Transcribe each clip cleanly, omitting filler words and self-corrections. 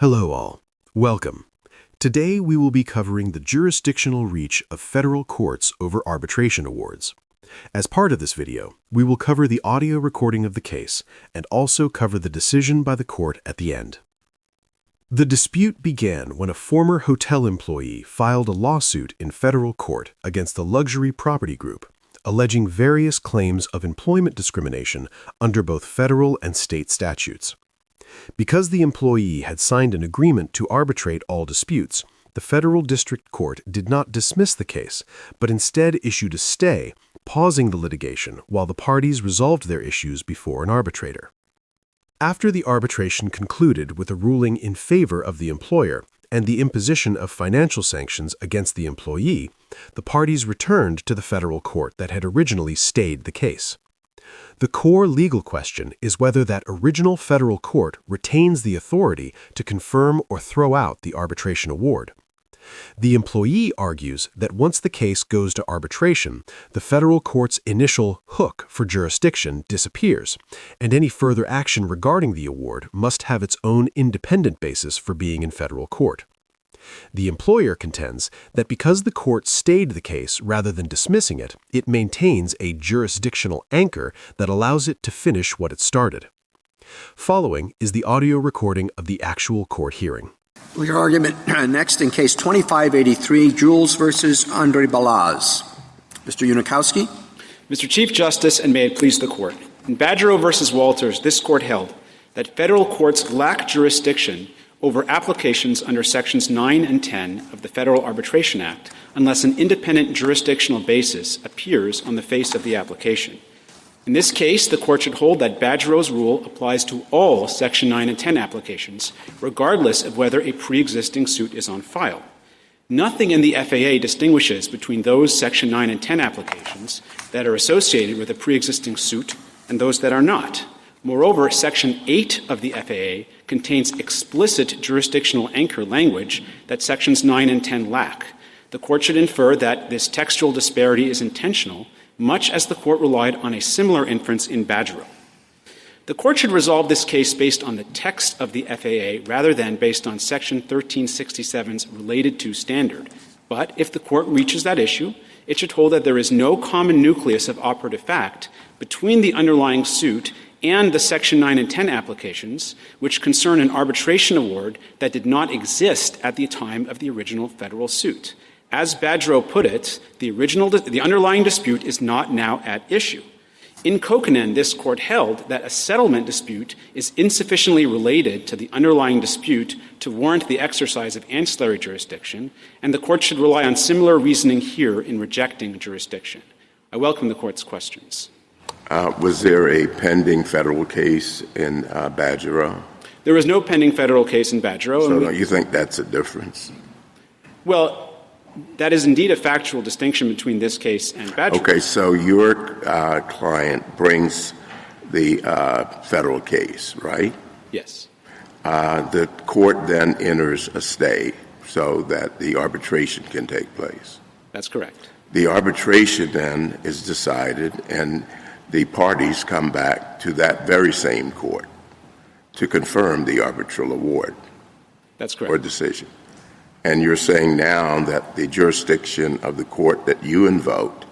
Hello all. Welcome. Today we will be covering the jurisdictional reach of federal courts over arbitration awards. As part of this video, we will cover the audio recording of the case and also cover the decision by the court at the end. The dispute began when a former hotel employee filed a lawsuit in federal court against the luxury property group, alleging various claims of employment discrimination under both federal and state statutes. Because the employee had signed an agreement to arbitrate all disputes, the federal district court did not dismiss the case, but instead issued a stay, pausing the litigation while the parties resolved their issues before an arbitrator. After the arbitration concluded with a ruling in favor of the employer and the imposition of financial sanctions against the employee, the parties returned to the federal court that had originally stayed the case. The core legal question is whether that original federal court retains the authority to confirm or throw out the arbitration award. The employee argues that once the case goes to arbitration, the federal court's initial hook for jurisdiction disappears, and any further action regarding the award must have its own independent basis for being in federal court. The employer contends that because the court stayed the case rather than dismissing it, it maintains a jurisdictional anchor that allows it to finish what it started. Following is the audio recording of the actual court hearing. Your argument next in case 2583, Jules versus Andre Balazs. Mr. Unikowski. Mr. Chief Justice, and may it please the Court. In Badgerow versus Walters, this Court held that federal courts lack jurisdiction over applications under Sections 9 and 10 of the Federal Arbitration Act unless an independent jurisdictional basis appears on the face of the application. In this case, the Court should hold that Badgerow's rule applies to all Section 9 and 10 applications, regardless of whether a pre-existing suit is on file. Nothing in the FAA distinguishes between those Section 9 and 10 applications that are associated with a pre-existing suit and those that are not. Moreover, Section 8 of the FAA contains explicit jurisdictional anchor language that Sections 9 and 10 lack. The Court should infer that this textual disparity is intentional, much as the Court relied on a similar inference in Badgerow. The Court should resolve this case based on the text of the FAA rather than based on Section 1367's related to standard. But if the Court reaches that issue, it should hold that there is no common nucleus of operative fact between the underlying suit and the Section 9 and 10 applications, which concern an arbitration award that did not exist at the time of the original federal suit. As Badgerow put it, the underlying dispute is not now at issue. In Kokkonen, this Court held that a settlement dispute is insufficiently related to the underlying dispute to warrant the exercise of ancillary jurisdiction, and the Court should rely on similar reasoning here in rejecting jurisdiction. I welcome the Court's questions. Was there a pending federal case in Badgerow? There was no pending federal case in Badgerow. So don't you think that's a difference? Well, that is indeed a factual distinction between this case and Badgerow. Okay, so your client brings the federal case, right? Yes. The court then enters a stay so that the arbitration can take place. That's correct. The arbitration then is decided, and the parties come back to that very same court to confirm the arbitral award. That's correct. Or decision. And you're saying now that the jurisdiction of the court that you invoked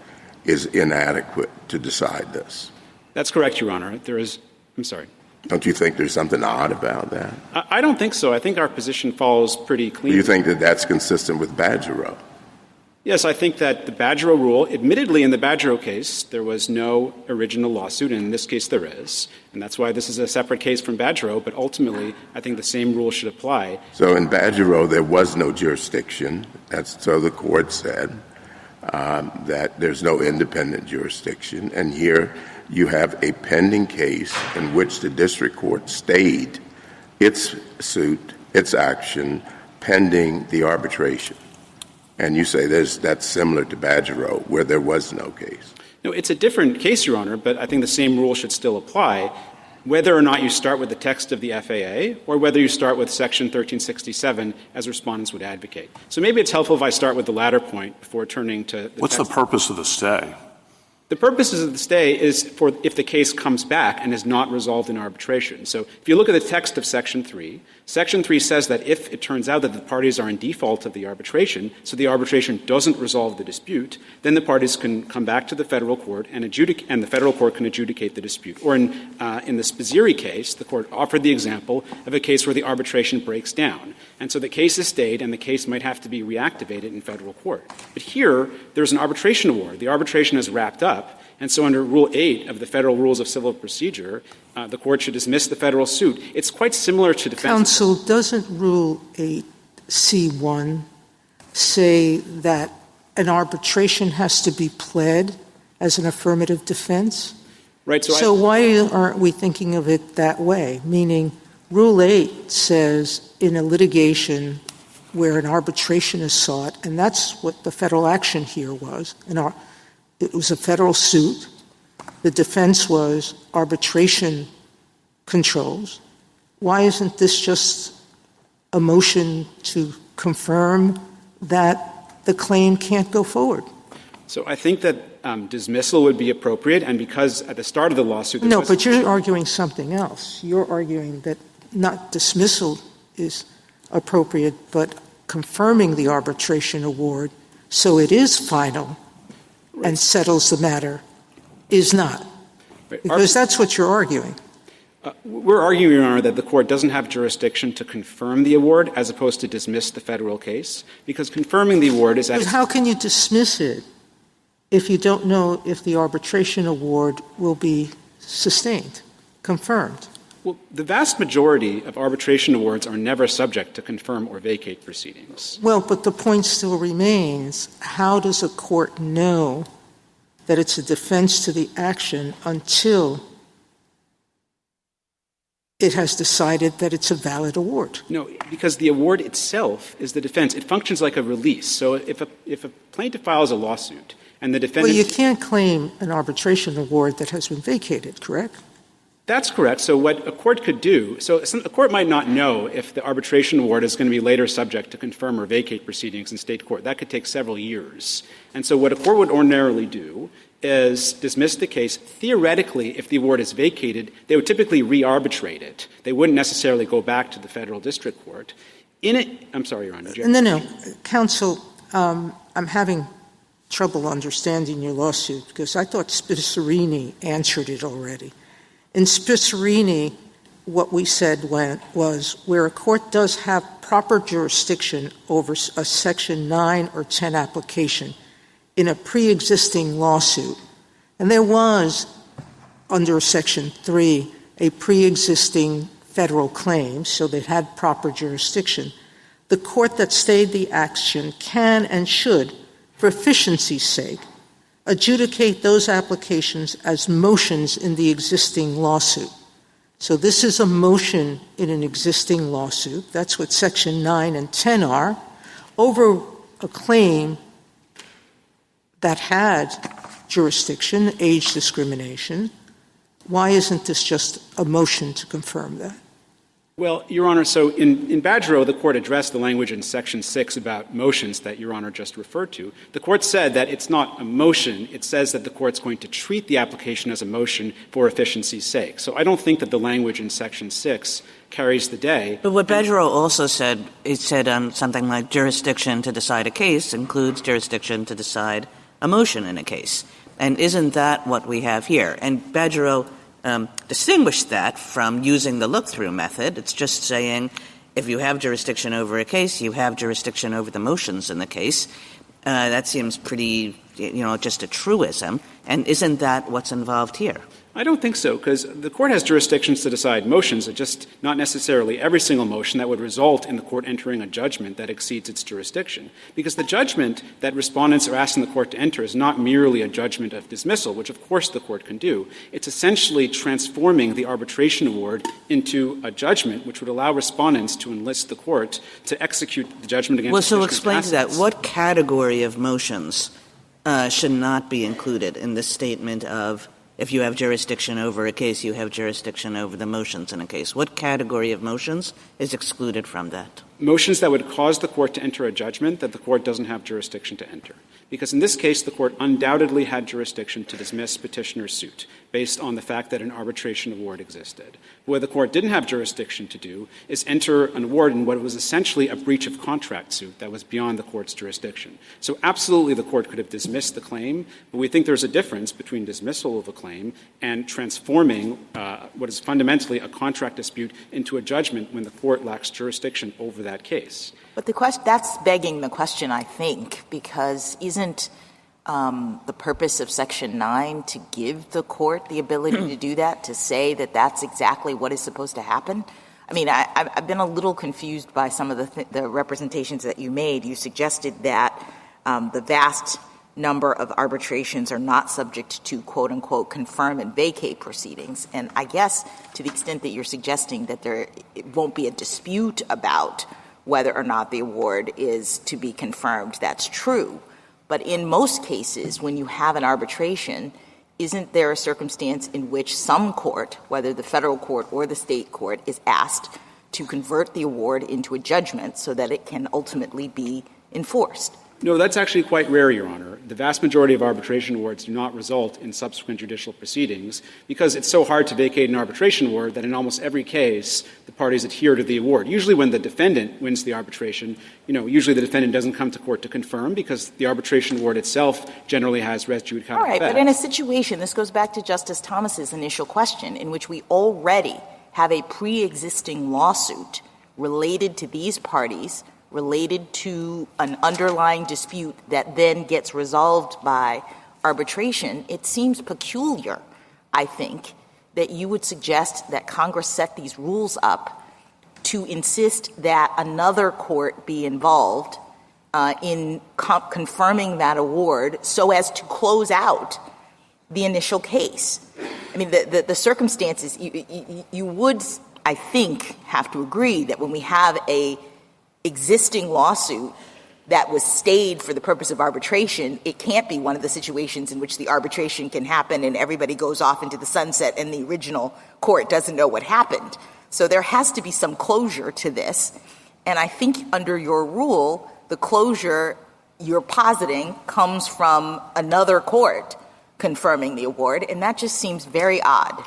is inadequate to decide this. That's correct, Your Honor. I'm sorry. Don't you think there's something odd about that? I don't think so. I think our position follows pretty cleanly. Do you think that that's consistent with Badgerow? Yes, I think that the Badgerow rule, admittedly in the Badgerow case, there was no original lawsuit, and in this case there is. And that's why this is a separate case from Badgerow, but ultimately I think the same rule should apply. So in Badgerow there was no jurisdiction. So the court said that there's no independent jurisdiction. And here you have a pending case in which the district court stayed its suit, its action, pending the arbitration. And you say that's similar to Badgerow, where there was no case. No, it's a different case, Your Honor, but I think the same rule should still apply, whether or not you start with the text of the FAA or whether you start with Section 1367, as respondents would advocate. So maybe it's helpful if I start with the latter point before turning to the What's text. The purpose of the stay? The purposes of the stay is for if the case comes back and is not resolved in arbitration. So if you look at the text of Section 3, Section 3 says that if it turns out that the parties are in default of the arbitration, so the arbitration doesn't resolve the dispute, then the parties can come back to the federal court and the federal court can adjudicate the dispute. Or in the Spizzeri case, the court offered the example of a case where the arbitration breaks down. And so the case is stayed and the case might have to be reactivated in federal court. But here, there's an arbitration award. The arbitration is wrapped up. And so under Rule 8 of the Federal Rules of Civil Procedure, the court should dismiss the federal suit. It's quite similar to defense. Counsel, doesn't Rule 8C1 say that an arbitration has to be pled as an affirmative defense? Right. So why aren't we thinking of it that way? Meaning Rule 8 says in a litigation where an arbitration is sought, and that's what the federal action here was, it was a federal suit. The defense was arbitration controls. Why isn't this just a motion to confirm that the claim can't go forward? So I think that dismissal would be appropriate, and because at the start of the lawsuit— No, but you're arguing something else. You're arguing that not dismissal is appropriate, but confirming the arbitration award so it is final and settles the matter is not. Because that's what you're arguing. We're arguing, Your Honor, that the court doesn't have jurisdiction to confirm the award as opposed to dismiss the federal case, because confirming the award is— But how can you dismiss it if you don't know if the arbitration award will be sustained, confirmed? Well, the vast majority of arbitration awards are never subject to confirm or vacate proceedings. Well, but the point still remains, how does a court know that it's a defense to the action until it has decided that it's a valid award? No, because the award itself is the defense. It functions like a release. So if a plaintiff files a lawsuit and the defendant— Well, you can't claim an arbitration award that has been vacated, correct? That's correct. So what a court could do— so a court might not know if the arbitration award is going to be later subject to confirm or vacate proceedings in state court. That could take several years. And so what a court would ordinarily do is dismiss the case. Theoretically, if the award is vacated, they would typically re-arbitrate it. They wouldn't necessarily go back to the federal district court. I'm sorry, Your Honor. No. Counsel, I'm having trouble understanding your lawsuit because I thought Spizzeri answered it already. In Spizzeri, what we said was where a court does have proper jurisdiction over a Section 9 or 10 application in a pre-existing lawsuit, and there was, under Section 3, a pre-existing federal claim, so they had proper jurisdiction, the court that stayed the action can and should, for efficiency's sake, adjudicate those applications as motions in the existing lawsuit. So this is a motion in an existing lawsuit. That's what Section 9 and 10 are, over a claim that had jurisdiction, age discrimination. Why isn't this just a motion to confirm that? Well, Your Honor, so in Badgerow, the court addressed the language in Section 6 about motions that Your Honor just referred to. The court said that it's not a motion. It says that the court's going to treat the application as a motion for efficiency's sake. So I don't think that the language in Section 6 carries the day. But what Badgerow also said, it said something like jurisdiction to decide a case includes jurisdiction to decide a motion in a case. And isn't that what we have here? And Badgerow distinguished that from using the look-through method. It's just saying if you have jurisdiction over a case, you have jurisdiction over the motions in the case. That seems pretty, just a truism. And isn't that what's involved here? I don't think so, because the court has jurisdictions to decide motions, just not necessarily every single motion that would result in the court entering a judgment that exceeds its jurisdiction. Because the judgment that respondents are asking the court to enter is not merely a judgment of dismissal, which of course the court can do. It's essentially transforming the arbitration award into a judgment which would allow respondents to enlist the court to execute the judgment against Well, so petitioner's explain assets. that. What category of motions should not be included in the statement of if you have jurisdiction over a case, you have jurisdiction over the motions in a case? What category of motions is excluded from that? motions that would cause the court to enter a judgment that the court doesn't have jurisdiction to enter. Because in this case, the court undoubtedly had jurisdiction to dismiss petitioner's suit based on the fact that an arbitration award existed. What the court didn't have jurisdiction to do is enter an award in what was essentially a breach of contract suit that was beyond the court's jurisdiction. So absolutely the court could have dismissed the claim, but we think there's a difference between dismissal of a claim and transforming what is fundamentally a contract dispute into a judgment when the court lacks jurisdiction over that case. But that's begging the question, I think, because isn't the purpose of Section 9 to give the court the ability to do that, to say that that's exactly what is supposed to happen? I mean, I've been a little confused by some of the representations that you made. You suggested that the vast number of arbitrations are not subject to, quote-unquote, confirm and vacate proceedings. And I guess to the extent that you're suggesting that it won't be a dispute about whether or not the award is to be confirmed, that's true. But in most cases, when you have an arbitration, isn't there a circumstance in which some court, whether the federal court or the state court, is asked to convert the award into a judgment so that it can ultimately be enforced? No, that's actually quite rare, Your Honor. The vast majority of arbitration awards do not result in subsequent judicial proceedings because it's so hard to vacate an arbitration award that in almost every case the parties adhere to the award. Usually when the defendant wins the arbitration, usually the defendant doesn't come to court to confirm because the arbitration award itself generally has res judicata. All right, but in a situation, this goes back to Justice Thomas's initial question, in which we already have a pre-existing lawsuit related to these parties, related to an underlying dispute that then gets resolved by arbitration, it seems peculiar, I think, that you would suggest that Congress set these rules up to insist that another court be involved in confirming that award so as to close out the initial case. I mean, the circumstances, you would, I think, have to agree that when we have a existing lawsuit that was stayed for the purpose of arbitration, it can't be one of the situations in which the arbitration can happen and everybody goes off into the sunset and the original court doesn't know what happened. So there has to be some closure to this. And I think under your rule, the closure you're positing comes from another court confirming the award, and that just seems very odd.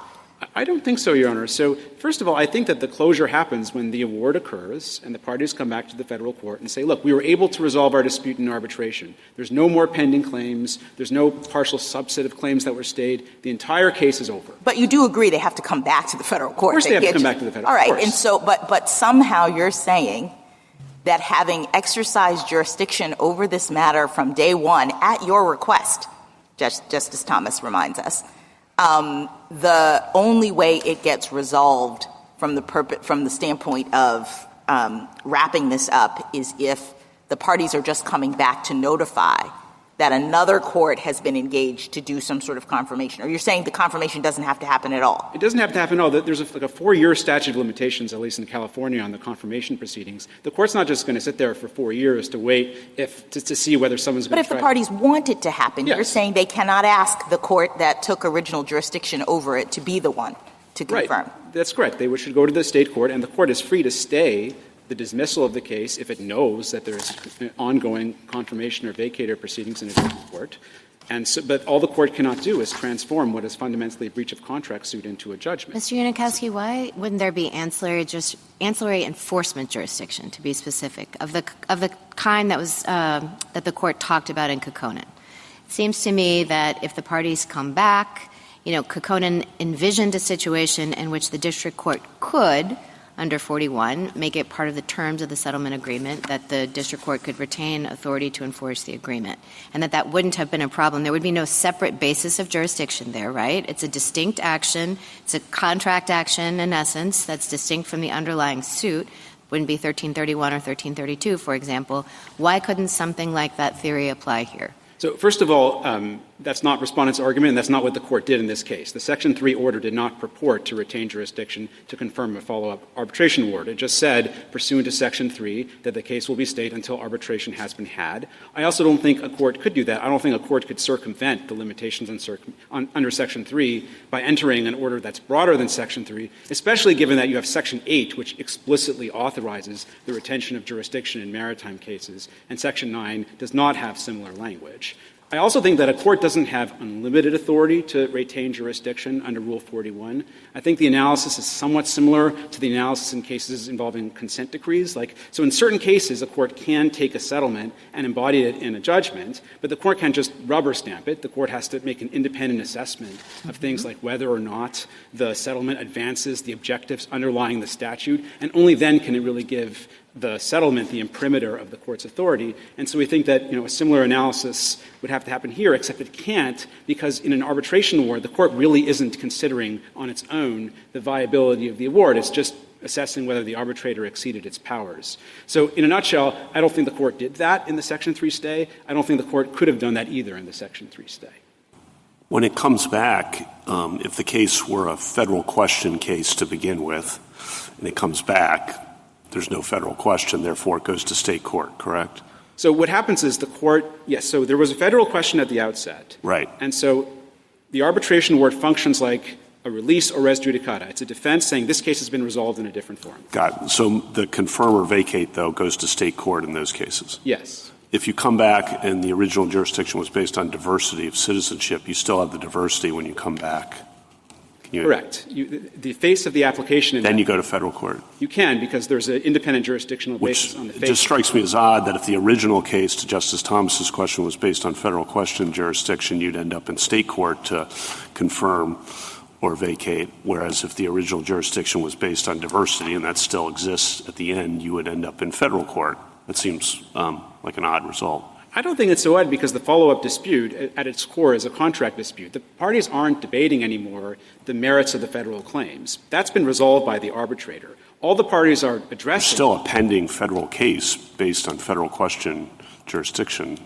I don't think so, Your Honor. So, first of all, I think that the closure happens when the award occurs and the parties come back to the federal court and say, look, we were able to resolve our dispute in arbitration. There's no more pending claims. There's no partial subset of claims that were stayed. The entire case is over. But you do agree they have to come back to the federal court. Of course they have to come back to the federal court. All right. And so, but somehow you're saying that having exercised jurisdiction over this matter from day one at your request, Justice Thomas reminds us, the only way it gets resolved from the standpoint of wrapping this up is if the parties are just coming back to notify that another court has been engaged to do some sort of confirmation. Or you're saying the confirmation doesn't have to happen at all? It doesn't have to happen at all. There's a 4-year statute of limitations, at least in California, on the confirmation proceedings. The court's not just going to sit there for 4 years to wait to see whether someone's going to But if the parties want it to happen, yes. You're saying they cannot ask the court that took original jurisdiction over it to be the one to confirm. Right. That's correct. They should go to the state court, and the court is free to stay the dismissal of the case if it knows that there's ongoing confirmation or vacator proceedings in a different court. But all the court cannot do is transform what is fundamentally a breach of contract suit into a judgment. Mr. Unikowski, why wouldn't there be ancillary enforcement jurisdiction, to be specific, of the kind that was that the court talked about in Kekkonen? It seems to me that if the parties come back, Kekkonen envisioned a situation in which the district court could, under 41, make it part of the terms of the settlement agreement that the district court could retain authority to enforce the agreement, and that wouldn't have been a problem. There would be no separate basis of jurisdiction there, right? It's a distinct action. It's a contract action, in essence, that's distinct from the underlying suit. Wouldn't be 1331 or 1332, for example. Why couldn't something like that theory apply here? So, first of all, That's not respondent's argument, and that's not what the court did in this case. The Section 3 order did not purport to retain jurisdiction to confirm a follow-up arbitration award. It just said, pursuant to Section 3, that the case will be stayed until arbitration has been had. I also don't think a court could do that. I don't think a court could circumvent the limitations under Section 3 by entering an order that's broader than Section 3, especially given that you have Section 8, which explicitly authorizes the retention of jurisdiction in maritime cases, and Section 9 does not have similar language. I also think that a court doesn't have unlimited authority to retain jurisdiction under Rule 41. I think the analysis is somewhat similar to the analysis in cases involving consent decrees. So in certain cases, a court can take a settlement and embody it in a judgment, but the court can't just rubber stamp it. The court has to make an independent assessment of things like whether or not the settlement advances the objectives underlying the statute, and only then can it really give the settlement the imprimatur of the court's authority. And so we think that, a similar analysis would have to happen here, except it can't, because in an arbitration award, the court really isn't considering on its own the viability of the award. It's just assessing whether the arbitrator exceeded its powers. So in a nutshell, I don't think the court did that in the Section 3 stay. I don't think the court could have done that either in the Section 3 stay. When it comes back, if the case were a federal question case to begin with, and it comes back, there's no federal question, therefore it goes to state court, correct? So what happens is the court, yes, so there was a federal question at the outset. Right. And so the arbitration award functions like a release or res judicata. It's a defense saying this case has been resolved in a different form. Got it. So the confirm or vacate, though, goes to state court in those cases? Yes. If you come back and the original jurisdiction was based on diversity of citizenship, you still have the diversity when you come back. Correct. The face of the application. Then you go to federal court. You can, because there's an independent jurisdictional basis on the face. It just strikes me as odd that if the original case, to Justice Thomas's question, was based on federal question jurisdiction, you'd end up in state court to confirm or vacate, whereas if the original jurisdiction was based on diversity, and that still exists at the end, you would end up in federal court. That seems like an odd result. I don't think it's so odd, because the follow-up dispute at its core is a contract dispute. The parties aren't debating anymore the merits of the federal claims. That's been resolved by the arbitrator. All the parties are addressing. There's still a pending federal case based on federal question jurisdiction.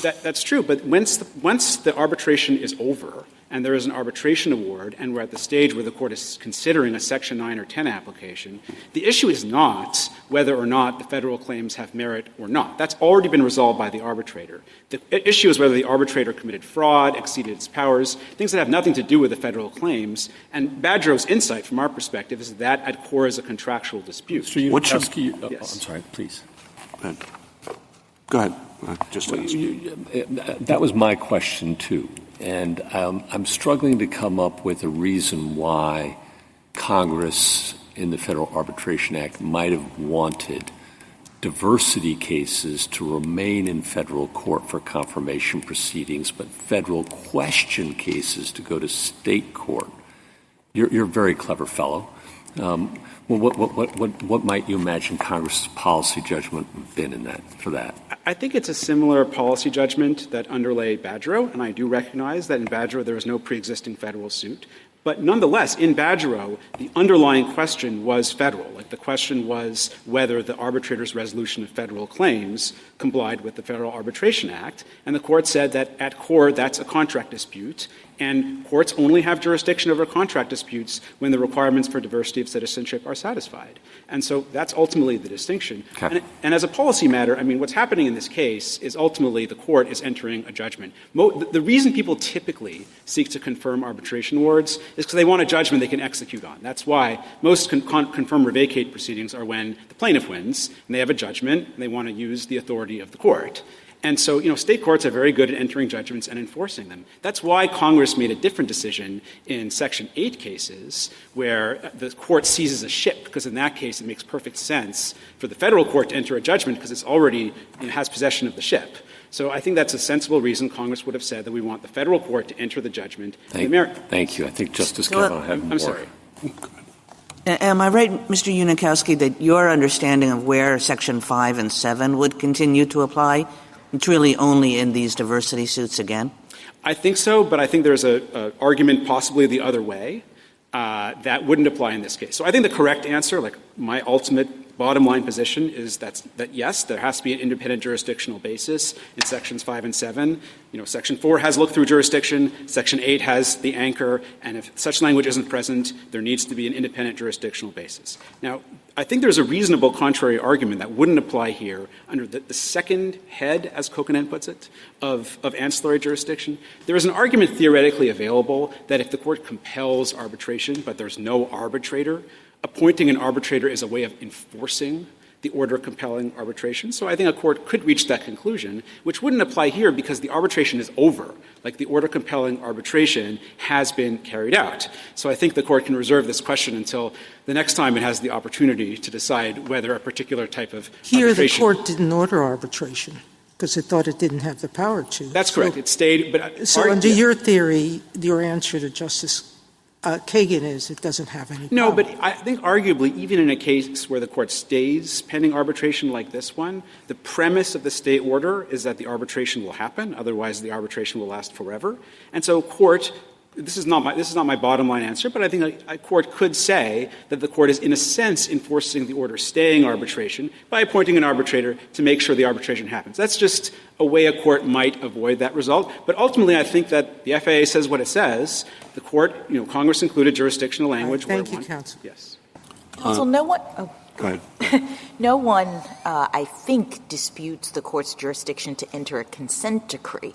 That's true, but once the arbitration is over and there is an arbitration award and we're at the stage where the court is considering a Section 9 or 10 application, the issue is not whether or not the federal claims have merit or not. That's already been resolved by the arbitrator. The issue is whether the arbitrator committed fraud, exceeded its powers, things that have nothing to do with the federal claims. And Badgerow's insight from our perspective is that at core is a contractual dispute. Mr. Unikowski, yes. I'm sorry, please. Go ahead. That was my question, too. And I'm struggling to come up with a reason why Congress in the Federal Arbitration Act might have wanted diversity cases to remain in federal court for confirmation proceedings, but federal question cases to go to state court. You're a very clever fellow. What might you imagine Congress's policy judgment have been for that? I think it's a similar policy judgment that underlay Badgerow, and I do recognize that in Badgerow there is no pre-existing federal suit. But nonetheless, in Badgerow, the underlying question was federal. Like, the question was whether the arbitrator's resolution of federal claims complied with the Federal Arbitration Act. And the court said that at core, that's a contract dispute. And courts only have jurisdiction over contract disputes when the requirements for diversity of citizenship are satisfied. And so that's ultimately the distinction. Okay. And as a policy matter, I mean, what's happening in this case is ultimately the court is entering a judgment. The reason people typically seek to confirm arbitration awards is because they want a judgment they can execute on. That's why most confirm or vacate proceedings are when the plaintiff wins and they have a judgment and they want to use the authority of the court. And so, state courts are very good at entering judgments and enforcing them. That's why Congress made a different decision in Section 8 cases where the court seizes a ship, because in that case it makes perfect sense for the federal court to enter a judgment because it's already has possession of the ship. So I think that's a sensible reason Congress would have said that we want the federal court to enter the judgment. Thank you. I think Justice Kavanaugh had more. I'm sorry. Am I right, Mr. Unikowski, that your understanding of where Section 5 and 7 would continue to apply? It's really only in these diversity suits again? I think so, but I think there's an argument possibly the other way that wouldn't apply in this case. So I think the correct answer, like my ultimate bottom line position is that yes, there has to be an independent jurisdictional basis in Sections 5 and 7. Section 4 has look-through jurisdiction, Section 8 has the anchor, and if such language isn't present, there needs to be an independent jurisdictional basis. Now, I think there's a reasonable contrary argument that wouldn't apply here under the second head, as Kokanen puts it, of ancillary jurisdiction. There is an argument theoretically available that if the court compels arbitration, but there's no arbitrator, appointing an arbitrator is a way of enforcing the order compelling arbitration. So I think a court could reach that conclusion, which wouldn't apply here because the arbitration is over. Like the order compelling arbitration has been carried out. So I think the court can reserve this question until the next time it has the opportunity to decide whether a particular type of Here arbitration. the court didn't order arbitration because it thought it didn't have the power to. That's correct. It stayed. But so under your theory, your answer to Justice Kagan is it doesn't have any power. No, but I think arguably even in a case where the court stays pending arbitration like this one, the premise of the stay order is that the arbitration will happen. Otherwise, the arbitration will last forever. And so court — this is not my bottom line answer, but I think a court could say that the court is in a sense enforcing the order staying arbitration by appointing an arbitrator to make sure the arbitration happens. That's just a way a court might avoid that result. But ultimately, I think that the FAA says what it says. The court, Congress included jurisdictional language. Thank you, counsel. Yes. Counsel, no one. Oh. Go ahead. No one, I think, disputes the court's jurisdiction to enter a consent decree.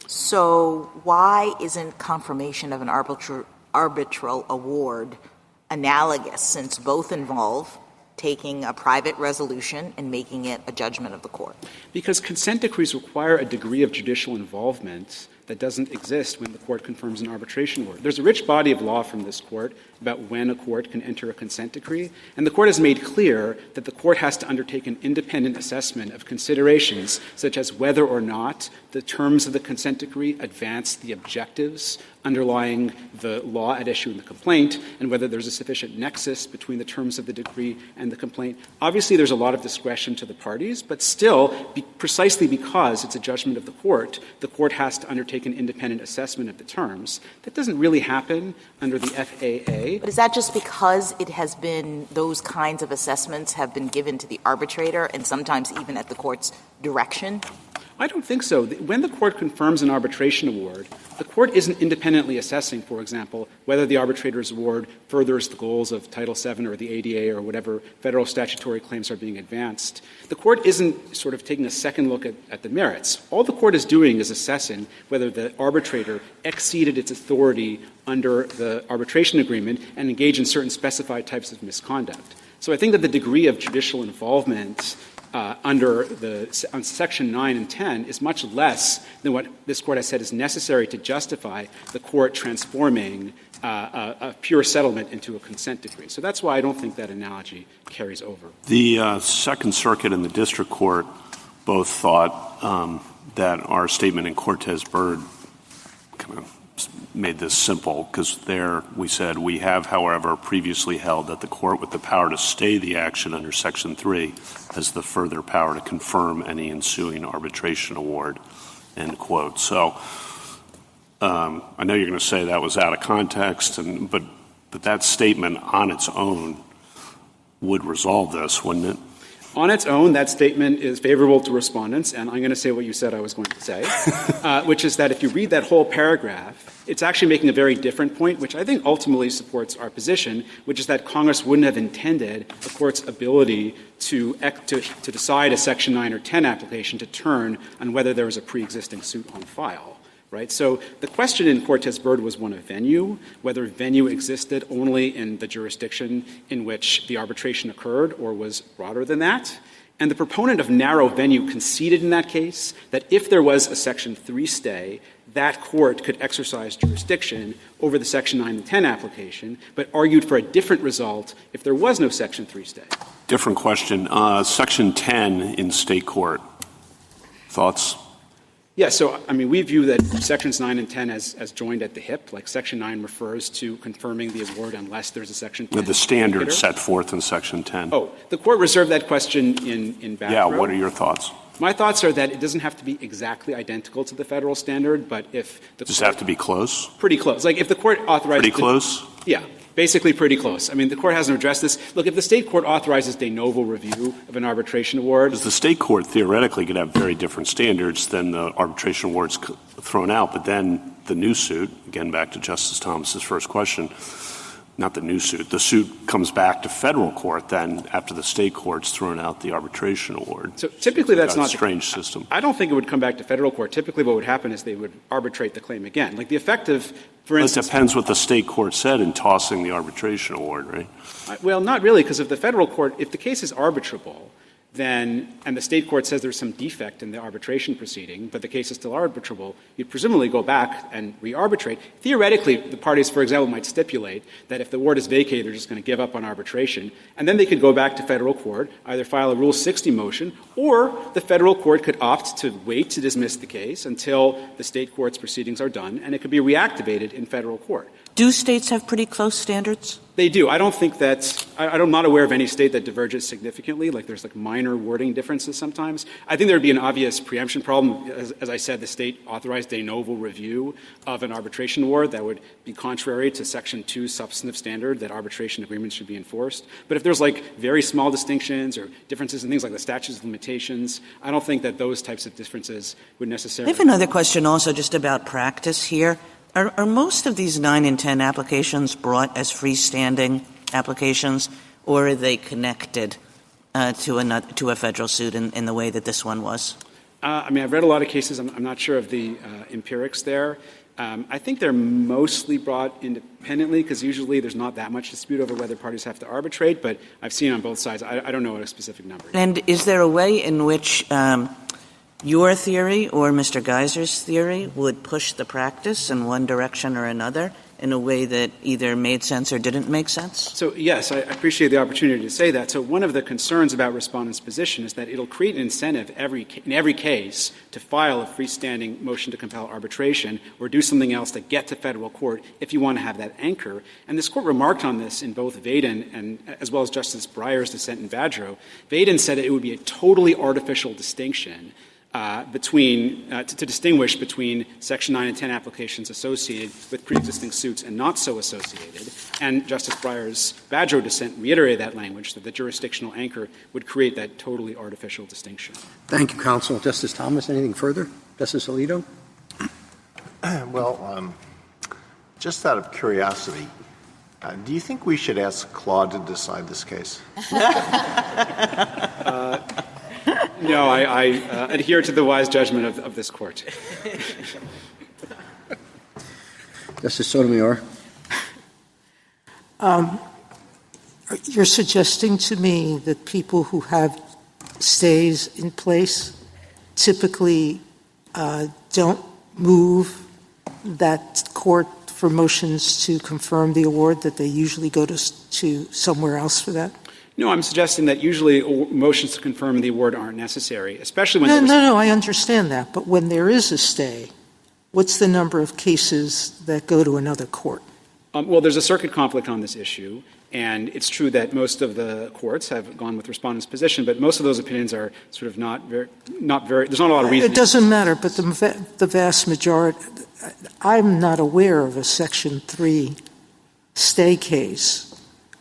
So why isn't confirmation of an arbitral award analogous, since both involve taking a private resolution and making it a judgment of the court? Because consent decrees require a degree of judicial involvement that doesn't exist when the court confirms an arbitration award. There's a rich body of law from this court about when a court can enter a consent decree, and the court has made clear that the court has to undertake an independent assessment of considerations such as whether or not the terms of the consent decree advance the objectives underlying the law at issue in the complaint, and whether there's a sufficient nexus between the terms of the decree and the complaint. Obviously, there's a lot of discretion to the parties, but still, precisely because it's a judgment of the court has to undertake an independent assessment of the terms. That doesn't really happen under the FAA. But is that just because it has been — those kinds of assessments have been given to the arbitrator and sometimes even at the court's direction? I don't think so. When the court confirms an arbitration award, the court isn't independently assessing, for example, whether the arbitrator's award furthers the goals of Title VII or the ADA or whatever federal statutory claims are being advanced. The court isn't sort of taking a second look at the merits. All the court is doing is assessing whether the arbitrator exceeded its authority under the arbitration agreement and engaged in certain specified types of misconduct. So I think that the degree of judicial involvement on Section 9 and 10 is much less than what this Court has said is necessary to justify the Court transforming a pure settlement into a consent decree. So that's why I don't think that analogy carries over. The Second Circuit and the District Court both thought that our statement in Cortez-Byrd kind of made this simple, because there we said, we have, however, previously held that the court with the power to stay the action under Section 3 has the further power to confirm any ensuing arbitration award, end quote. So I know you're going to say that was out of context, but that statement on its own would resolve this, wouldn't it? On its own, that statement is favorable to respondents, and I'm going to say what you said I was going to say, which is that if you read that whole paragraph, it's actually making a very different point, which I think ultimately supports our position, which is that Congress wouldn't have intended the Court's ability to decide a Section 9 or 10 application to turn on whether there was a pre-existing suit on file. Right? So the question in Cortez-Byrd was one of venue, whether venue existed only in the jurisdiction in which the arbitration occurred or was broader than that. And the proponent of narrow venue conceded in that case that if there was a Section 3 stay, that court could exercise jurisdiction over the Section 9 and 10 application, but argued for a different result if there was no Section 3 stay. Different question. Section 10 in state court. Thoughts? Yeah, so, I mean, we view that Sections 9 and 10 as joined at the hip. Like, Section 9 refers to confirming the award unless there's a Section 10. With the standards set forth in Section 10. Oh, the Court reserved that question in Badgerow. Yeah, what are your thoughts? My thoughts are that it doesn't have to be exactly identical to the federal standard, but if the Does it have to be close? Pretty close. Like, if the Court authorized... Pretty close? Yeah. basically pretty close. I mean, the court hasn't addressed this. Look, if the state court authorizes de novo review of an arbitration award. Because the state court theoretically could have very different standards than the arbitration awards thrown out, but then the new suit, again, back to Justice Thomas's first question, not the new suit, the suit comes back to federal court then after the state court's thrown out the arbitration award. So typically that's not a strange system. I don't think it would come back to federal court. Typically what would happen is they would arbitrate the claim again. Like the effective, for instance. It depends what the state court said in tossing the arbitration award, right? Well, not really, because if the federal court, if the case is arbitrable, then, and the state court says there's some defect in the arbitration proceeding, but the case is still arbitrable, you'd presumably go back and re-arbitrate. Theoretically, the parties, for example, might stipulate that if the award is vacated, they're just going to give up on arbitration, and then they could go back to federal court, either file a Rule 60 motion, or the federal court could opt to wait to dismiss the case until the state court's proceedings are done, and it could be reactivated in federal court. Do states have pretty close standards? They do. I don't think that's – I'm not aware of any state that diverges significantly. Like there's like minor wording differences sometimes. I think there would be an obvious preemption problem. As I said, the state authorized de novo review of an arbitration award that would be contrary to Section 2's substantive standard that arbitration agreements should be enforced. But if there's like very small distinctions or differences in things like the statutes of limitations, I don't think that those types of differences would necessarily – I have another question also just about practice here. Are most of these 9 and 10 applications brought as freestanding applications, or are they connected to a federal suit in the way that this one was? I mean, I've read a lot of cases. I'm not sure of the empirics there. I think they're mostly brought independently because usually there's not that much dispute over whether parties have to arbitrate, but I've seen on both sides. I don't know a specific number. And is there a way in which your theory or Mr. Geiser's theory would push the practice in one direction or another in a way that either made sense or didn't make sense? So, yes, I appreciate the opportunity to say that. So one of the concerns about respondents' position is that it'll create an incentive in every case to file a freestanding motion to compel arbitration or do something else to get to federal court if you want to have that anchor. And this court remarked on this in both Vaden and as well as Justice Breyer's dissent in Vadro. Vaden said it would be a totally artificial distinction to distinguish between Section 9 and 10 applications associated with pre-existing suits and not so associated. And Justice Breyer's Vadro dissent reiterated that language, that the jurisdictional anchor would create that totally artificial distinction. Thank you, counsel. Justice Thomas, anything further? Justice Alito? Well, just out of curiosity, do you think we should ask Claude to decide this case? No, I adhere to the wise judgment of this court. Justice Sotomayor? You're suggesting to me that people who have stays in place typically don't move that court for motions to confirm the award, that they usually go to somewhere else for that? No, I'm suggesting that usually motions to confirm the award aren't necessary, especially when No, I understand that. But when there is a stay, what's the number of cases that go to another court? Well, there's a circuit conflict on this issue, and it's true that most of the courts have gone with respondents' position, but most of those opinions are sort of not very, there's not a lot of reason. It doesn't matter, but the vast majority, I'm not aware of a Section 3 stay case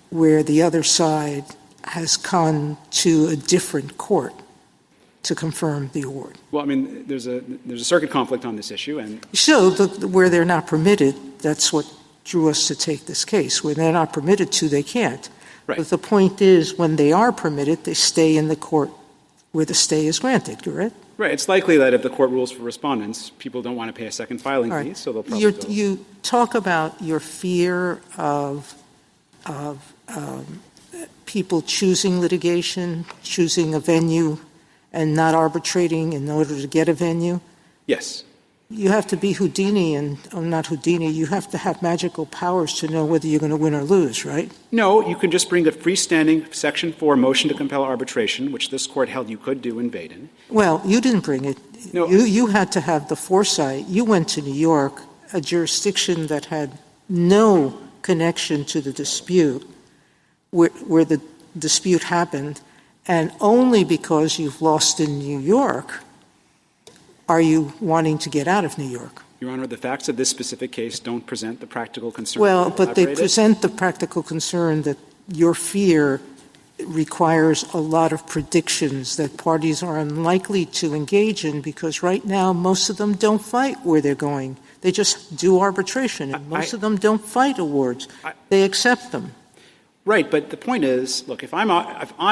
where the other side has gone to a different court to confirm the award. Well, I mean, there's a circuit conflict on this issue, and so where they're not permitted, that's what drew us to take this case. Where they're not permitted to, they can't. Right. But the point is, when they are permitted, they stay in the court where the stay is granted, correct? Right. It's likely that if the court rules for respondents, people don't want to pay a second filing fee, so they'll probably go. You talk about your fear of people choosing litigation, choosing a venue, and not arbitrating in order to get a venue. Yes. You have to be Houdini, not Houdini. You have to have magical powers to know whether you're going to win or lose, right? No, you can just bring a freestanding Section 4 motion to compel arbitration, which this court held you could do in Vaden. Well, you didn't bring it. No. You had to have the foresight. You went to New York, a jurisdiction that had no connection to the dispute, where the dispute happened, and only because you've lost in New York are you wanting to get out of New York. Your Honor, the facts of this specific case don't present the practical concern. Well, but they present the practical concern that your fear requires a lot of predictions that parties are unlikely to engage in because right now most of them don't fight where they're going. They just do arbitration, and most of them don't fight awards. They accept them. Right, but the point is, look, if I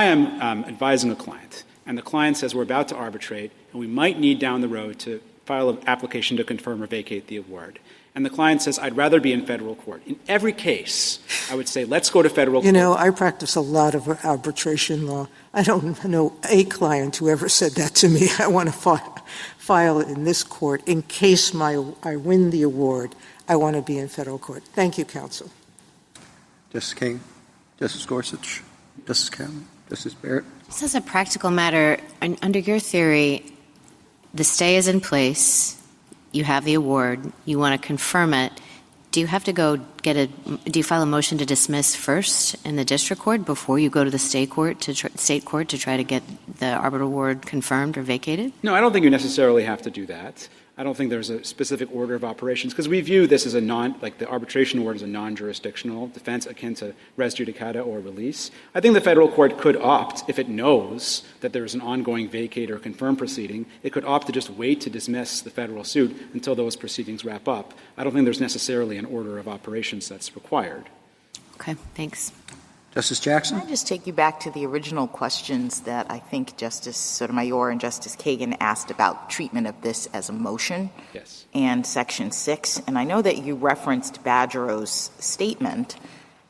am advising a client, and the client says we're about to arbitrate, and we might need down the road to file an application to confirm or vacate the award, and the client says, I'd rather be in federal court. In every case, I would say, let's go to federal court. You know, I practice a lot of arbitration law. I don't know a client who ever said that to me. I want to file it in this court. In case I win the award, I want to be in federal court. Thank you, counsel. Justice Kagan, Justice Gorsuch, Justice Kavanaugh, Justice Barrett. This is a practical matter. Under your theory, the stay is in place. You have the award. You want to confirm it. Do you have to go do you file a motion to dismiss first in the district court before you go to the state court to try to get the arbitral award confirmed or vacated? No, I don't think you necessarily have to do that. I don't think there's a specific order of operations because we view this as the arbitration award as a non-jurisdictional defense akin to res judicata or release. I think the federal court could opt, if it knows that there is an ongoing vacate or confirm proceeding, it could opt to just wait to dismiss the federal suit until those proceedings wrap up. I don't think there's necessarily an order of operations that's required. Okay, thanks. Justice Jackson? Can I just take you back to the original questions that I think Justice Sotomayor and Justice Kagan asked about treatment of this as a motion? Yes. And Section 6. And I know that you referenced Badgerow's statement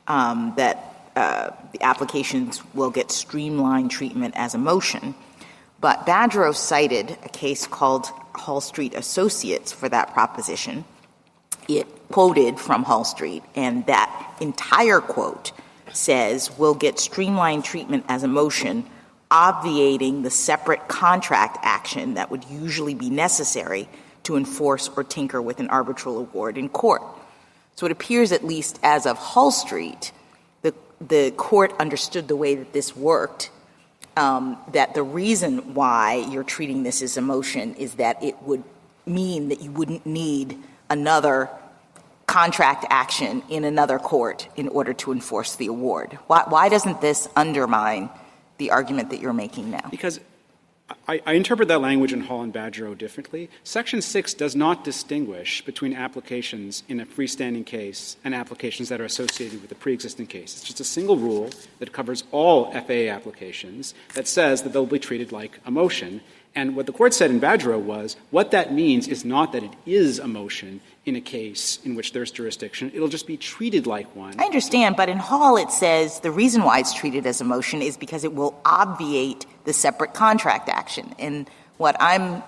that the applications will get streamlined treatment as a motion. But Badgerow cited a case called Hall Street Associates for that proposition. It quoted from Hall Street, and that entire quote says we'll get streamlined treatment as a motion, obviating the separate contract action that would usually be necessary to enforce or tinker with an arbitral award in court. So it appears, at least as of Hall Street, the court understood the way that this worked, that the reason why you're treating this as a motion is that it would mean that you wouldn't need another contract action in another court in order to enforce the award. Why doesn't this undermine the argument that you're making now? Because I interpret that language in Hall and Badgerow differently. Section 6 does not distinguish between applications in a freestanding case and applications that are associated with a pre-existing case. It's just a single rule that covers all FAA applications that says that they'll be treated like a motion. And what the court said in Badgerow was what that means is not that it is a motion in a case in which there's jurisdiction. It'll just be treated like one. I understand, but in Hall it says the reason why it's treated as a motion is because it will obviate the separate contract action. And what I'm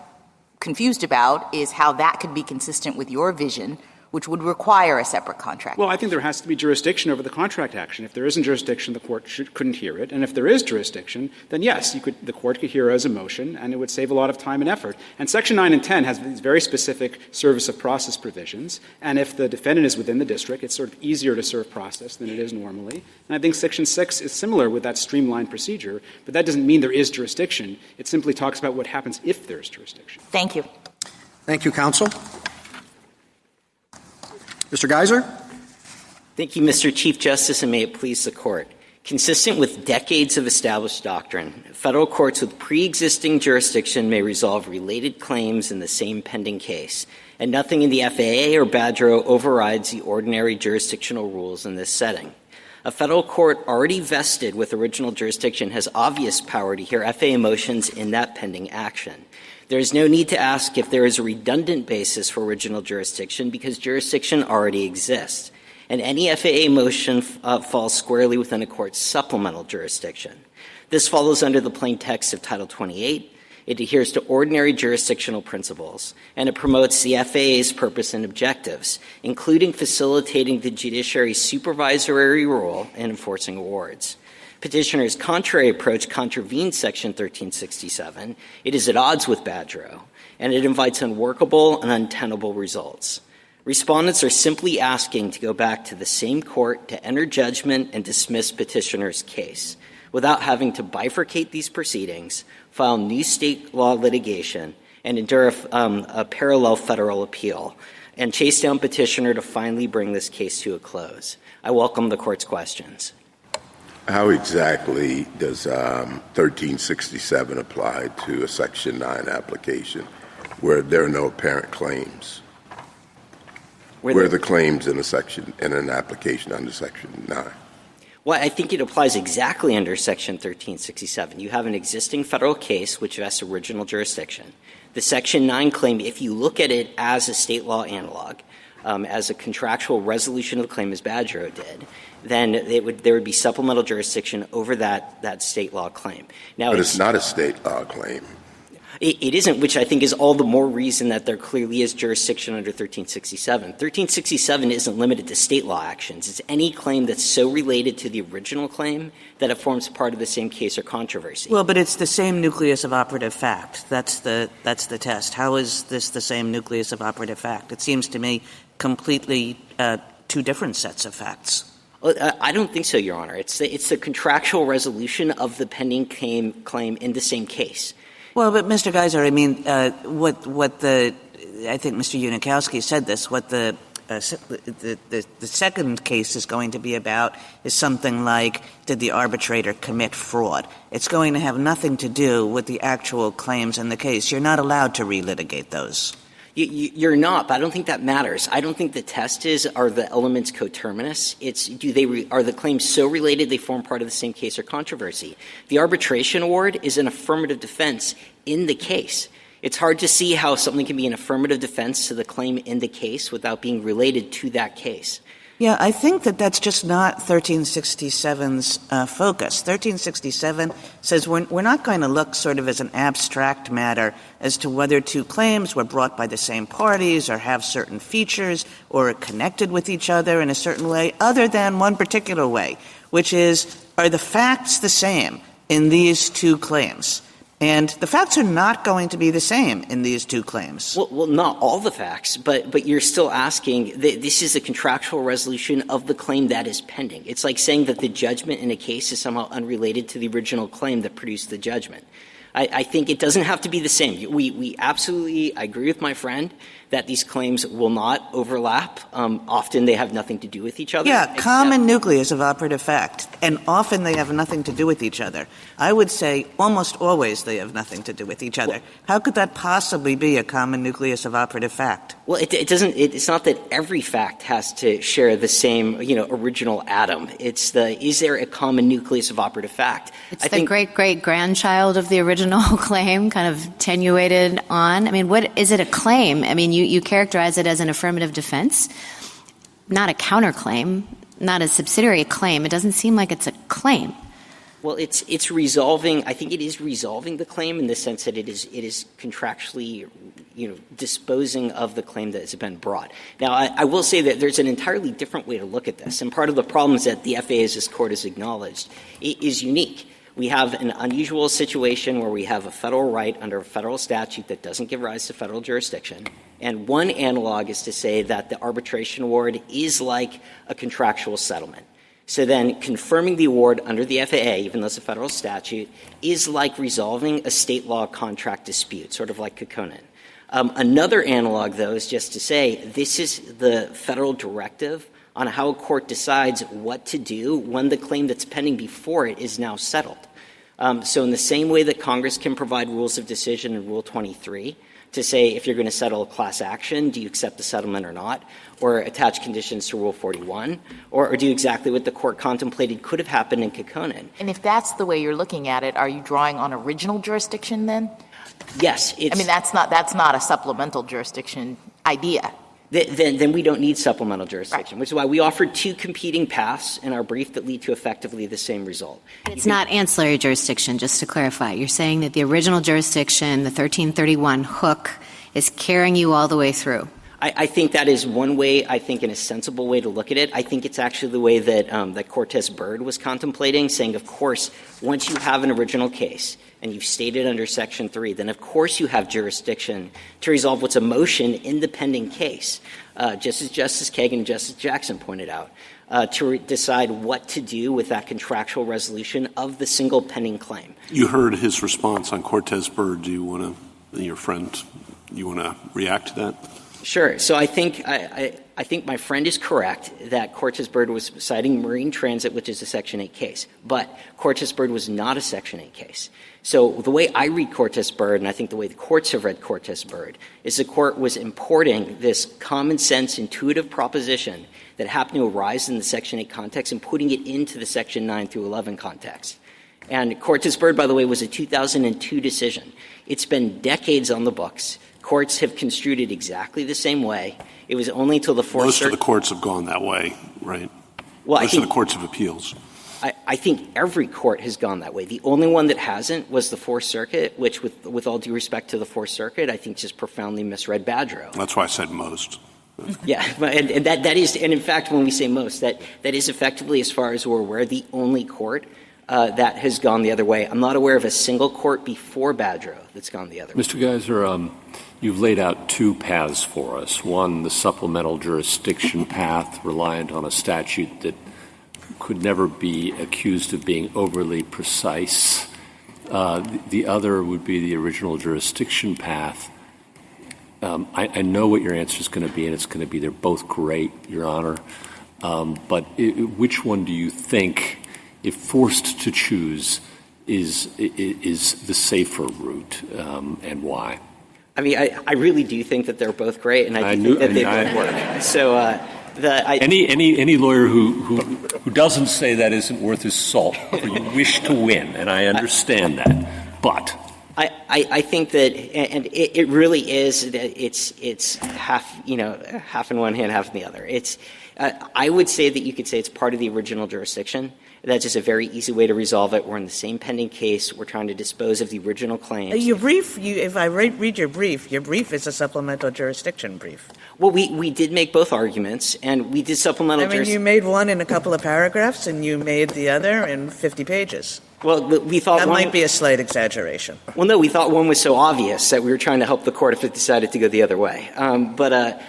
confused about is how that could be consistent with your vision, which would require a separate contract. Well, I think there has to be jurisdiction over the contract action. If there isn't jurisdiction, the court couldn't hear it. And if there is jurisdiction, then yes, the court could hear it as a motion, and it would save a lot of time and effort. And Section 9 and 10 has these very specific service of process provisions. And if the defendant is within the district, it's sort of easier to serve process than it is normally. And I think Section 6 is similar with that streamlined procedure, but that doesn't mean there is jurisdiction. It simply talks about what happens if there's jurisdiction. Thank you. Thank you, counsel. Mr. Geiser? Thank you, Mr. Chief Justice, and may it please the Court. Consistent with decades of established doctrine, federal courts with pre-existing jurisdiction may resolve related claims in the same pending case, and nothing in the FAA or Badgerow overrides the ordinary jurisdictional rules in this setting. A federal court already vested with original jurisdiction has obvious power to hear FAA motions in that pending action. There is no need to ask if there is a redundant basis for original jurisdiction because jurisdiction already exists, and any FAA motion falls squarely within a court's supplemental jurisdiction. This follows under the plain text of Title 28. It adheres to ordinary jurisdictional principles, and it promotes the FAA's purpose and objectives, including facilitating the judiciary's supervisory role in enforcing awards. Petitioner's contrary approach contravenes Section 1367. It is at odds with Badgerow, and it invites unworkable and untenable results. Respondents are simply asking to go back to the same court to enter judgment and dismiss petitioner's case without having to bifurcate these proceedings, file new state law litigation, and endure a parallel federal appeal. and chase down petitioner to finally bring this case to a close. I welcome the Court's questions. How exactly does 1367 apply to a Section 9 application where there are no apparent claims? Where are the claims in an application under Section 9? Well, I think it applies exactly under Section 1367. You have an existing federal case which vests original jurisdiction. The Section 9 claim, if you look at it as a state law analog, as a contractual resolution of the claim as Badgerow did, then there would be supplemental jurisdiction over that state law claim. Now, but it's not a state law claim. It isn't, which I think is all the more reason that there clearly is jurisdiction under 1367. 1367 isn't limited to state law actions. It's any claim that's so related to the original claim that it forms part of the same case or controversy. Well, but it's the same nucleus of operative fact. That's the test. How is this the same nucleus of operative fact? It seems to me completely two different sets of facts. Well, I don't think so, Your Honor. It's the contractual resolution of the pending claim in the same case. Well, but Mr. Geiser, I mean, I think Mr. Unikowski said this, what the second case is going to be about is something like, did the arbitrator commit fraud? It's going to have nothing to do with the actual claims in the case. You're not allowed to relitigate those. You're not, but I don't think that matters. I don't think the test are the elements coterminous. It's are the claims so related they form part of the same case or controversy? The arbitration award is an affirmative defense in the case. It's hard to see how something can be an affirmative defense to the claim in the case without being related to that case. Yeah, I think that's just not 1367's focus. 1367 says we're not going to look sort of as an abstract matter as to whether two claims were brought by the same parties or have certain features or are connected with each other in a certain way other than one particular way, which is, are the facts the same in these two claims? And the facts are not going to be the same in these two claims. Well, not all the facts, but you're still asking, this is a contractual resolution of the claim that is pending. It's like saying that the judgment in a case is somehow unrelated to the original claim that produced the judgment. I think it doesn't have to be the same. We absolutely, I agree with my friend that these claims will not overlap. Often they have nothing to do with each other. Yeah, common nucleus of operative fact. And often they have nothing to do with each other. I would say almost always they have nothing to do with each other. How could that possibly be a common nucleus of operative fact? Well, it doesn't. It's not that every fact has to share the same, original atom. It's is there a common nucleus of operative fact? It's the great-great-grandchild of the original claim, kind of attenuated on. I mean, what is it a claim? I mean, you characterize it as an affirmative defense, not a counterclaim, not a subsidiary claim. It doesn't seem like it's a claim. Well, it's resolving. I think it is resolving the claim in the sense that it is contractually, disposing of the claim that has been brought. Now, I will say that there's an entirely different way to look at this, and part of the problems that the FAA, as this Court has acknowledged, is unique. We have an unusual situation where we have a federal right under a federal statute that doesn't give rise to federal jurisdiction, and one analog is to say that the arbitration award is like a contractual settlement. So then confirming the award under the FAA, even though it's a federal statute, is like resolving a state law contract dispute, sort of like Kekkonen. Another analog, though, is just to say this is the federal directive on how a court decides what to do when the claim that's pending before it is now settled. So in the same way that Congress can provide rules of decision in Rule 23 to say if you're going to settle a class action, do you accept the settlement or not, or attach conditions to Rule 41, or do exactly what the Court contemplated could have happened in Kekkonen. And if that's the way you're looking at it, are you drawing on original jurisdiction then? Yes. That's not a supplemental jurisdiction idea. Then we don't need supplemental jurisdiction, right. Which is why we offered two competing paths in our brief that lead to effectively the same result. It's not ancillary jurisdiction, just to clarify. You're saying that the original jurisdiction, the 1331 hook, is carrying you all the way through. I think that is one way, I think, in a sensible way to look at it. I think it's actually the way that Cortez Byrd was contemplating, saying, of course, once you have an original case and you've stated under Section 3, then of course you have jurisdiction to resolve what's a motion in the pending case, just as Justice Kagan and Justice Jackson pointed out, to decide what to do with that contractual resolution of the single pending claim. You heard his response on Cortez Byrd. Do you want to, your friend, you want to react to that? Sure. So I think my friend is correct that Cortes-Byrd was citing marine transit, which is a Section 8 case. But Cortes-Byrd was not a Section 8 case. So the way I read Cortes-Byrd, and I think the way the courts have read Cortes-Byrd, is the court was importing this common sense, intuitive proposition that happened to arise in the Section 8 context and putting it into the Section 9 through 11 context. And Cortes-Byrd, by the way, was a 2002 decision. It's been decades on the books. Courts have construed it exactly the same way. It was only until the Fourth Circuit. Most of the courts have gone that way, right? Well, Most of the courts of appeals. I think every court has gone that way. The only one that hasn't was the Fourth Circuit, which, with all due respect to the Fourth Circuit, I think just profoundly misread Badgerow. That's why I said most. Yeah, and that is, and in fact, when we say most, that is effectively, as far as we're aware, the only court that has gone the other way. I'm not aware of a single court before Badgerow that's gone the other way. Mr. Geiser, you've laid out two paths for us. One, the supplemental jurisdiction path, reliant on a statute that could never be accused of being overly precise. The other would be the original jurisdiction path. I know what your answer is going to be, and it's going to be they're both great, Your Honor. But which one do you think, if forced to choose, is the safer route, and why? I mean, I really do think that they're both great, and I think that they both work. So any lawyer who doesn't say that isn't worth his salt. You wish to win, and I understand that, but. I think that, and it really is, it's half in one hand, half in the other. I would say that you could say it's part of the original jurisdiction. That's just a very easy way to resolve it. We're in the same pending case. We're trying to dispose of the original claims. Your brief, if I read your brief is a supplemental jurisdiction brief. Well, we did make both arguments, and we did supplemental jurisdiction. You made one in a couple of paragraphs, and you made the other in 50 pages. Well, we thought that might be a slight exaggeration. Well, no, we thought one was so obvious that we were trying to help the court if it decided to go the other way. But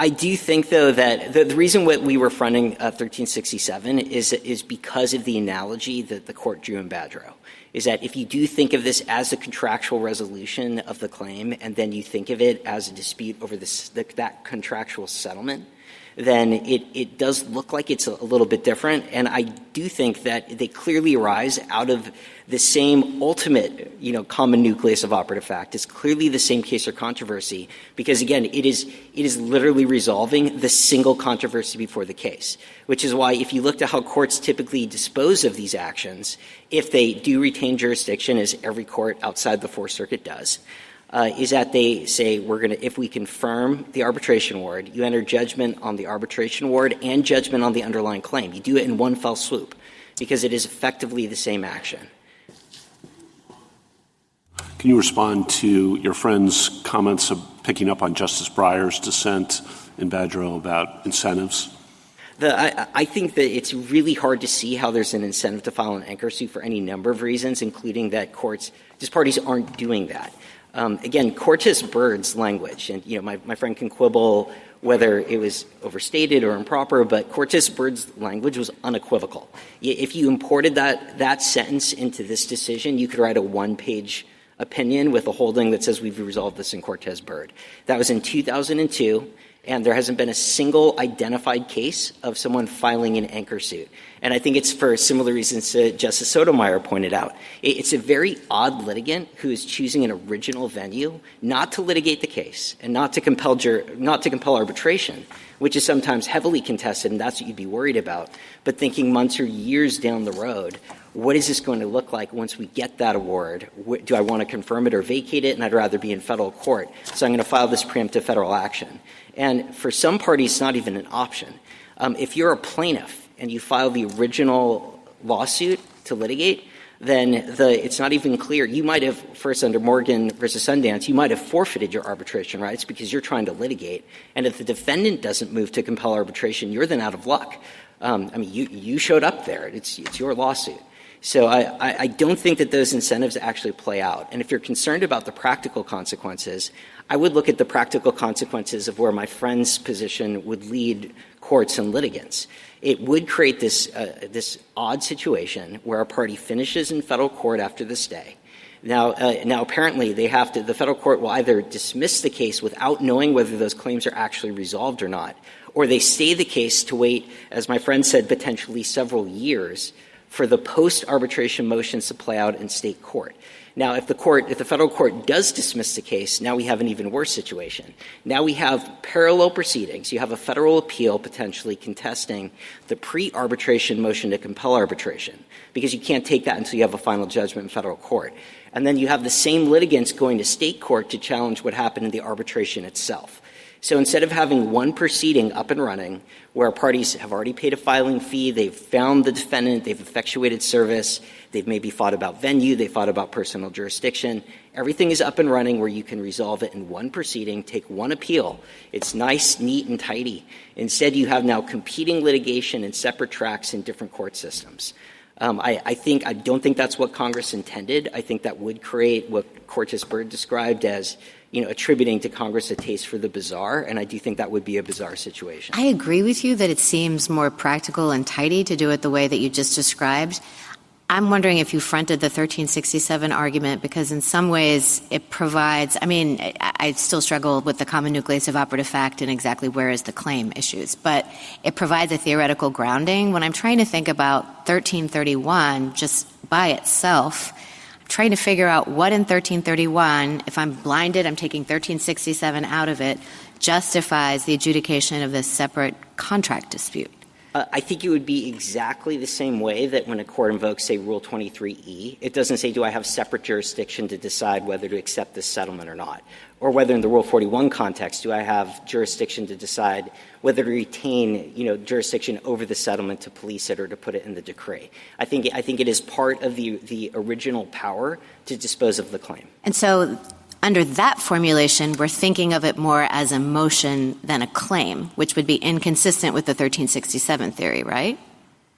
I do think, though, that the reason what we were fronting 1367 is because of the analogy that the court drew in Badgerow. Is that if you do think of this as a contractual resolution of the claim, and then you think of it as a dispute over that contractual settlement, then it does look like it's a little bit different. And I do think that they clearly arise out of the same ultimate, common nucleus of operative fact. It's clearly the same case or controversy because, again, it is literally resolving the single controversy before the case, which is why if you look at how courts typically dispose of these actions, if they do retain jurisdiction, as every court outside the Fourth Circuit does, is that they say if we confirm the arbitration award, you enter judgment on the arbitration award and judgment on the underlying claim. You do it in one fell swoop because it is effectively the same action. Can you respond to your friend's comments of picking up on Justice Breyer's dissent in Badgerow about incentives? I think that it's really hard to see how there's an incentive to file an anchor suit for any number of reasons, including that parties aren't doing that. Again, Cortes-Byrd's language, and my friend can quibble whether it was overstated or improper, but Cortes-Byrd's language was unequivocal. If you imported that sentence into this decision, you could write a one-page opinion with a holding that says we've resolved this in Cortes-Byrd. That was in 2002. And there hasn't been a single identified case of someone filing an anchor suit. And I think it's for similar reasons to Justice Sotomayor pointed out. It's a very odd litigant who is choosing an original venue not to litigate the case and not to compel arbitration, which is sometimes heavily contested, and that's what you'd be worried about, but thinking months or years down the road, what is this going to look like once we get that award? Do I want to confirm it or vacate it? And I'd rather be in federal court. So I'm going to file this preemptive federal action. And for some parties, it's not even an option. If you're a plaintiff and you file the original lawsuit to litigate, then it's not even clear. You might have, first under Morgan versus Sundance, you might have forfeited your arbitration rights because you're trying to litigate. And if the defendant doesn't move to compel arbitration, you're then out of luck. You showed up there. It's your lawsuit. So I don't think that those incentives actually play out. And if you're concerned about the practical consequences, I would look at the practical consequences of where my friend's position would lead courts and litigants. It would create this odd situation where a party finishes in federal court after the stay. Now apparently the federal court will either dismiss the case without knowing whether those claims are actually resolved or not, or they stay the case to wait, as my friend said, potentially several years for the post-arbitration motions to play out in state court. Now, if the federal court does dismiss the case, now we have an even worse situation. Now we have parallel proceedings. You have a federal appeal potentially contesting the pre-arbitration motion to compel arbitration, because you can't take that until you have a final judgment in federal court. And then you have the same litigants going to state court to challenge what happened in the arbitration itself. So instead of having one proceeding up and running where parties have already paid a filing fee, they've found the defendant, they've effectuated service, they've maybe fought about venue, they fought about personal jurisdiction, everything is up and running where you can resolve it in one proceeding, take one appeal. It's nice, neat, and tidy. Instead, you have now competing litigation in separate tracks in different court systems. I don't think that's what Congress intended. I think that would create what Justice Byrd described as, attributing to Congress a taste for the bizarre, and I do think that would be a bizarre situation. I agree with you that it seems more practical and tidy to do it the way that you just described. I'm wondering if you fronted the 1367 argument, because in some ways it provides – I still struggle with the common nucleus of operative fact and exactly where is the claim issues, but it provides a theoretical grounding. When I'm trying to think about 1331 just by itself, I'm trying to figure out what in 1331, if I'm blinded, I'm taking 1367 out of it, justifies the adjudication of this separate contract dispute. I think it would be exactly the same way that when a court invokes, say, Rule 23E, it doesn't say, do I have separate jurisdiction to decide whether to accept this settlement or not? Or whether in the Rule 41 context, do I have jurisdiction to decide whether to retain, jurisdiction over the settlement to police it or to put it in the decree? I think it is part of the original power to dispose of the claim. And so under that formulation, we're thinking of it more as a motion than a claim, which would be inconsistent with the 1367 theory, right?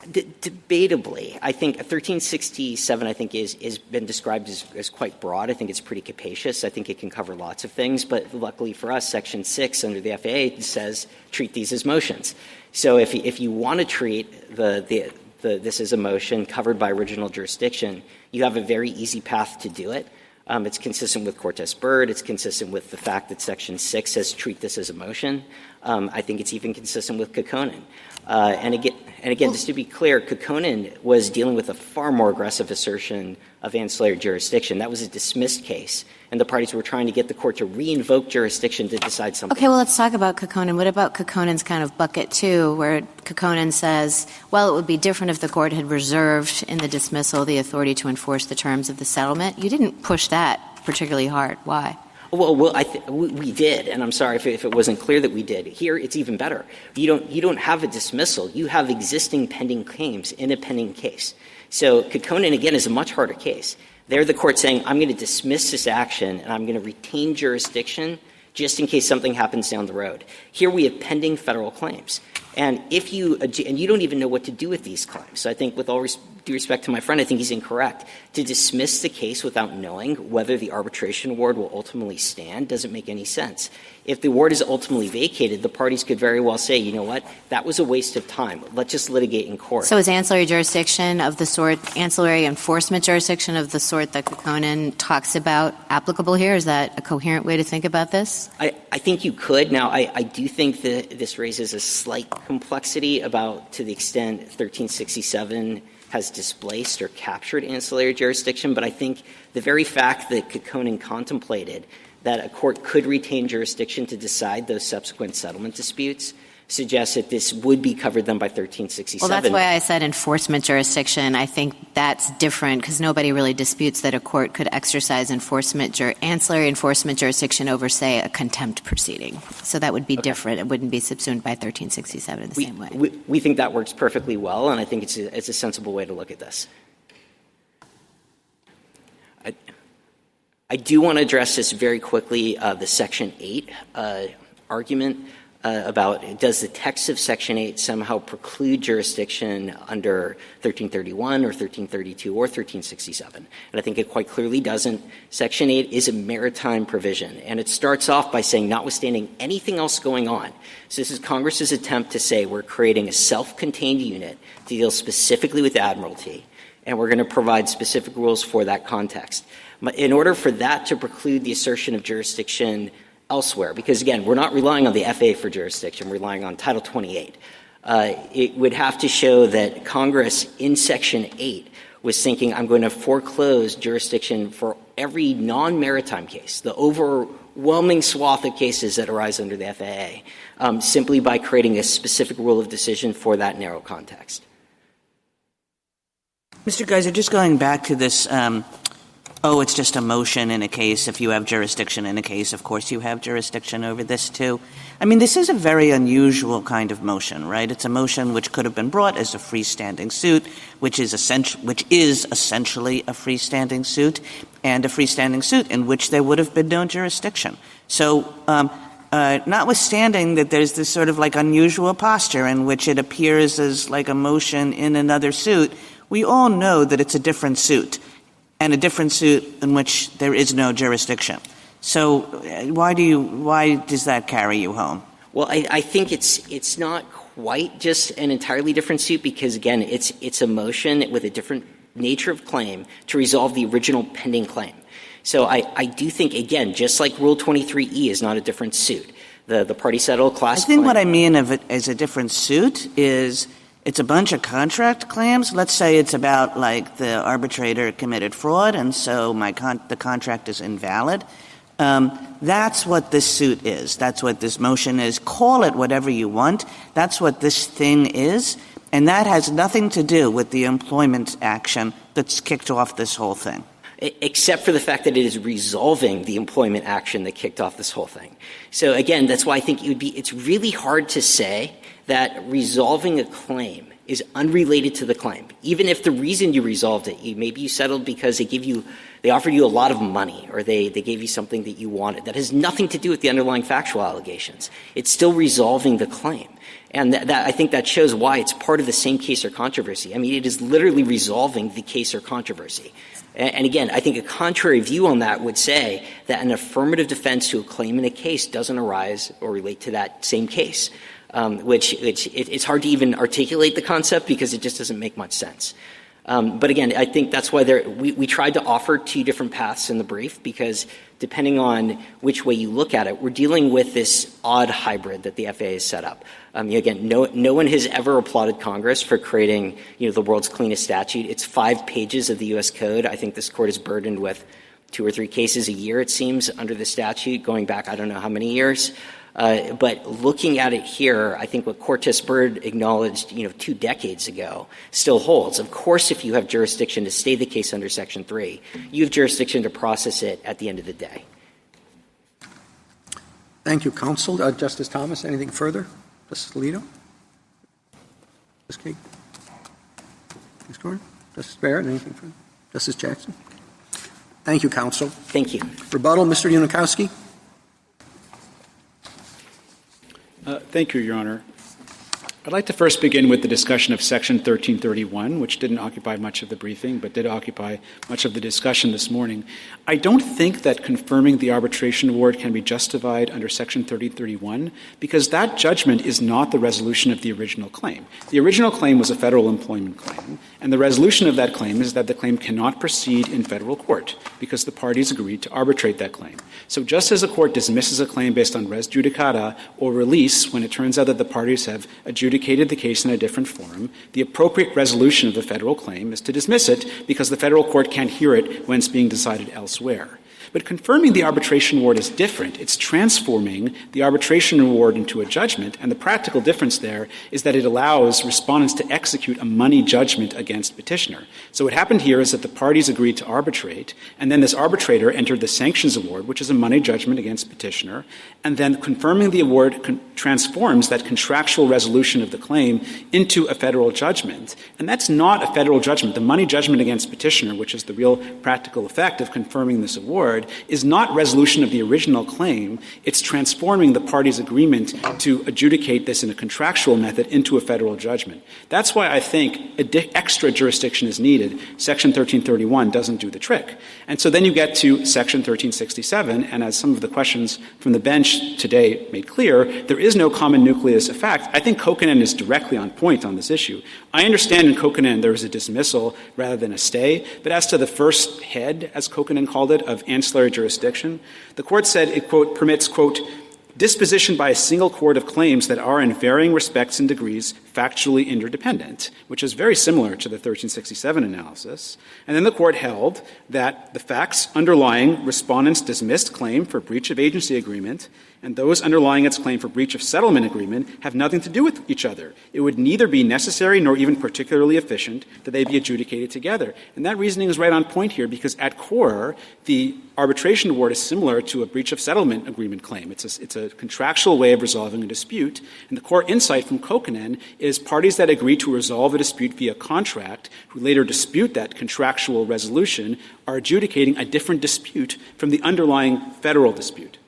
Debatably. I think 1367, is been described as quite broad. I think it's pretty capacious. I think it can cover lots of things. But luckily for us, Section 6 under the FAA says treat these as motions. So if you want to treat this as a motion covered by original jurisdiction, you have a very easy path to do it. It's consistent with Justice Byrd. It's consistent with the fact that Section 6 says treat this as a motion. I think it's even consistent with Kekkonen. And again, just to be clear, Kekkonen was dealing with a far more aggressive assertion of ancillary jurisdiction. That was a dismissed case, and the parties were trying to get the court to re-invoke jurisdiction to decide something. Okay, well, let's talk about Kekkonen. What about Kekkonen's kind of bucket two, where Kekkonen says, well, it would be different if the court had reserved in the dismissal the authority to enforce the terms of the settlement? You didn't push that particularly hard. Why? Well, we did, and I'm sorry if it wasn't clear that we did. Here, it's even better. You don't have a dismissal. You have existing pending claims in a pending case. So Kekkonen, again, is a much harder case. There, the court saying, I'm going to dismiss this action, and I'm going to retain jurisdiction just in case something happens down the road. Here, we have pending federal claims. And you don't even know what to do with these claims. So I think with all due respect to my friend, I think he's incorrect. To dismiss the case without knowing whether the arbitration award will ultimately stand doesn't make any sense. If the award is ultimately vacated, the parties could very well say, you know what, that was a waste of time. Let's just litigate in court. So is ancillary jurisdiction of the sort, ancillary enforcement jurisdiction of the sort that Kekkonen talks about applicable here? Is that a coherent way to think about this? I think you could. Now, I do think that this raises a slight complexity about to the extent 1367 has displaced or captured ancillary jurisdiction, but I think the very fact that Kekkonen contemplated that a court could retain jurisdiction to decide those subsequent settlement disputes suggests that this would be covered then by 1367. Well, that's why I said enforcement jurisdiction. I think that's different because nobody really disputes that a court could exercise ancillary enforcement jurisdiction over, say, a contempt proceeding. So that would be different. It wouldn't be subsumed by 1367 in the same way. We think that works perfectly well, and I think it's a sensible way to look at this. I do want to address this very quickly, the Section 8 argument about does the text of Section 8 somehow preclude jurisdiction under 1331 or 1332 or 1367? And I think it quite clearly doesn't. Section 8 is a maritime provision, and it starts off by saying notwithstanding anything else going on. So this is Congress's attempt to say we're creating a self-contained unit to deal specifically with admiralty, and we're going to provide specific rules for that context. In order for that to preclude the assertion of jurisdiction elsewhere, because, again, we're not relying on the FAA for jurisdiction, we're relying on Title 28, it would have to show that Congress in Section 8 was thinking, I'm going to foreclose jurisdiction for every non-maritime case, the overwhelming swath of cases that arise under the FAA, simply by creating a specific rule of decision for that narrow context. Mr. Geiser, just going back to this, it's just a motion in a case. If you have jurisdiction in a case, of course you have jurisdiction over this too. I mean, this is a very unusual kind of motion, right? It's a motion which could have been brought as a freestanding suit, which is essentially a freestanding suit, and a freestanding suit in which there would have been no jurisdiction. So, notwithstanding that there's this sort of like unusual posture in which it appears as like a motion in another suit, we all know that it's a different suit, and a different suit in which there is no jurisdiction. So why does that carry you home? Well, I think it's not quite just an entirely different suit because, again, it's a motion with a different nature of claim to resolve the original pending claim. So I do think, again, just like Rule 23E is not a different suit, the party settled class I think claim. what I mean of it as a different suit is it's a bunch of contract claims. Let's say it's about like the arbitrator committed fraud, and so the contract is invalid. That's what this suit is. That's what this motion is. Call it whatever you want. That's what this thing is. And that has nothing to do with the employment action that's kicked off this whole thing. Except for the fact that it is resolving the employment action that kicked off this whole thing. So, again, that's why I think it's really hard to say that resolving a claim is unrelated to the claim. Even if the reason you resolved it, maybe you settled because they offered you a lot of money, or they gave you something that you wanted. That has nothing to do with the underlying factual allegations. It's still resolving the claim. And I think that shows why it's part of the same case or controversy. I mean, it is literally resolving the case or controversy. And again, I think a contrary view on that would say that an affirmative defense to a claim in a case doesn't arise or relate to that same case, which it's hard to even articulate the concept because it just doesn't make much sense. But again, I think that's why we tried to offer two different paths in the brief, because depending on which way you look at it, we're dealing with this odd hybrid that the FAA has set up. Again, no one has ever applauded Congress for creating, the world's cleanest statute. It's 5 pages of the U.S. Code. I think this court is burdened with 2 or 3 cases a year, it seems, under the statute, going back I don't know how many years. But looking at it here, I think what Cortes Byrd acknowledged, 2 decades ago still holds. Of course, if you have jurisdiction to stay the case under Section 3, you have jurisdiction to process it at the end of the day. Thank you, counsel. Justice Thomas, anything further? Justice Alito? Justice Kagan? Justice Gordon? Justice Barrett, anything further? Justice Jackson? Thank you, counsel. Thank you. Rebuttal, Mr. Unikowski? Thank you, Your Honor. I'd like to first begin with the discussion of Section 1331, which didn't occupy much of the briefing, but did occupy much of the discussion this morning. I don't think that confirming the arbitration award can be justified under Section 1331, because that judgment is not the resolution of the original claim. The original claim was a federal employment claim, and the resolution of that claim is that the claim cannot proceed in federal court because the parties agreed to arbitrate that claim. So just as a court dismisses a claim based on res judicata or release when it turns out that the parties have adjudicated the case in a different forum, the appropriate resolution of the federal claim is to dismiss it because the federal court can't hear it when it's being decided elsewhere. But confirming the arbitration award is different. It's transforming the arbitration award into a judgment, and the practical difference there is that it allows respondents to execute a money judgment against petitioner. So what happened here is that the parties agreed to arbitrate, and then this arbitrator entered the sanctions award, which is a money judgment against petitioner, and then confirming the award transforms that contractual resolution of the claim into a federal judgment. And that's not a federal judgment. The money judgment against petitioner, which is the real practical effect of confirming this award, award is not resolution of the original claim. It's transforming the parties' agreement to adjudicate this in a contractual method into a federal judgment. That's why I think extra jurisdiction is needed. Section 1331 doesn't do the trick. And so then you get to Section 1367, and as some of the questions from the bench today made clear, there is no common nucleus of fact. I think Kokkonen is directly on point on this issue. I understand in Kokkonen there was a dismissal rather than a stay, but as to the first head, as Kokkonen called it, of ancillary jurisdiction, the court said it, quote, permits, quote, disposition by a single court of claims that are in varying respects and degrees factually interdependent, which is very similar to the 1367 analysis. And then the court held that the facts underlying respondent's dismissed claim for breach of agency agreement and those underlying its claim for breach of settlement agreement have nothing to do with each other. It would neither be necessary nor even particularly efficient that they be adjudicated together. And that reasoning is right on point here because at core, the arbitration award is similar to a breach of settlement agreement claim. It's a contractual way of resolving a dispute. And the core insight from Kokkonen is parties that agree to resolve a dispute via contract who later dispute that contractual resolution are adjudicating a different dispute from the underlying federal dispute.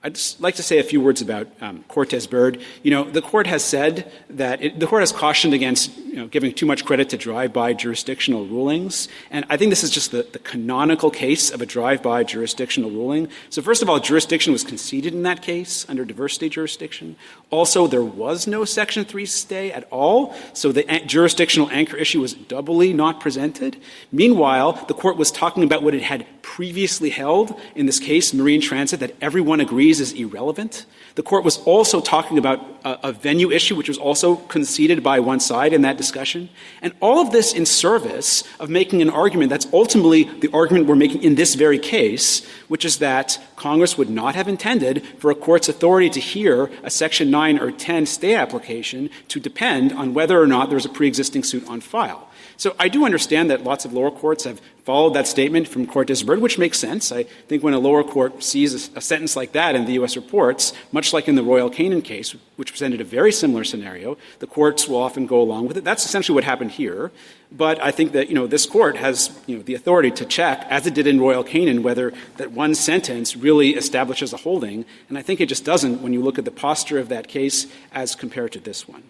I'd just like to say a few words about Cortez Bird. The court has said that the court has cautioned against giving too much credit to drive-by jurisdictional rulings. And I think this is just the canonical case of a drive-by jurisdictional ruling. So first of all, jurisdiction was conceded in that case under diversity jurisdiction. Also, there was no Section 3 stay at all. So the jurisdictional anchor issue was doubly not presented. Meanwhile, the court was talking about what it had previously held, in this case, marine transit, that everyone agrees is irrelevant. The court was also talking about a venue issue, which was also conceded by one side in that discussion. And all of this in service of making an argument that's ultimately the argument we're making in this very case, which is that Congress would not have intended for a court's authority to hear a Section 9 or 10 stay application to depend on whether or not there's a pre-existing suit on file. So I do understand that lots of lower courts have followed that statement from Cortez Bird, which makes sense. I think when a lower court sees a sentence like that in the U.S. reports, much like in the Royal Canin case, which presented a very similar scenario, the courts will often go along with it. That's essentially what happened here. But I think that, this court has, the authority to check, as it did in Royal Canin, whether that one sentence really establishes a holding. And I think it just doesn't when you look at the posture of that case as compared to this one.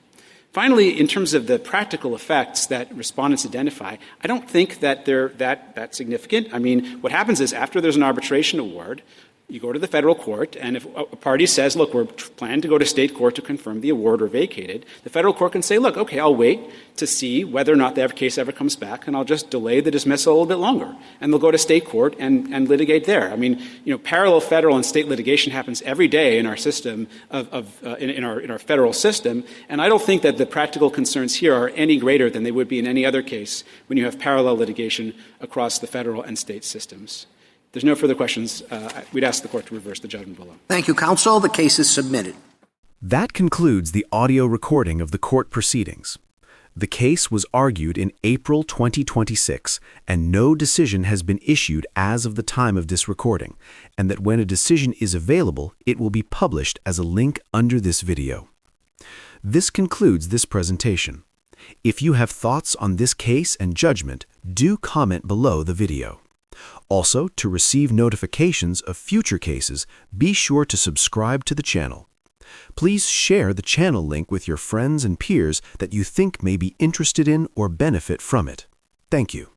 Finally, in terms of the practical effects that respondents identify, I don't think that they're that significant. I mean, what happens is after there's an arbitration award, you go to the federal court, and if a party says, look, we're planning to go to state court to confirm the award or vacate it, the federal court can say, look, okay, I'll wait to see whether or not the case ever comes back, and I'll just delay the dismissal a little bit longer. And they'll go to state court and litigate there. I mean, parallel federal and state litigation happens every day in our system in our federal system, and I don't think that the practical concerns here are any greater than they would be in any other case when you have parallel litigation across the federal and state systems. If there's no further questions, we'd ask the court to reverse the judgment below. Thank you, counsel. The case is submitted. That concludes the audio recording of the court proceedings. The case was argued in April 2026, and no decision has been issued as of the time of this recording, and that when a decision is available, it will be published as a link under this video. This concludes this presentation. If you have thoughts on this case and judgment, do comment below the video. Also, to receive notifications of future cases, be sure to subscribe to the channel. Please share the channel link with your friends and peers that you think may be interested in or benefit from it. Thank you.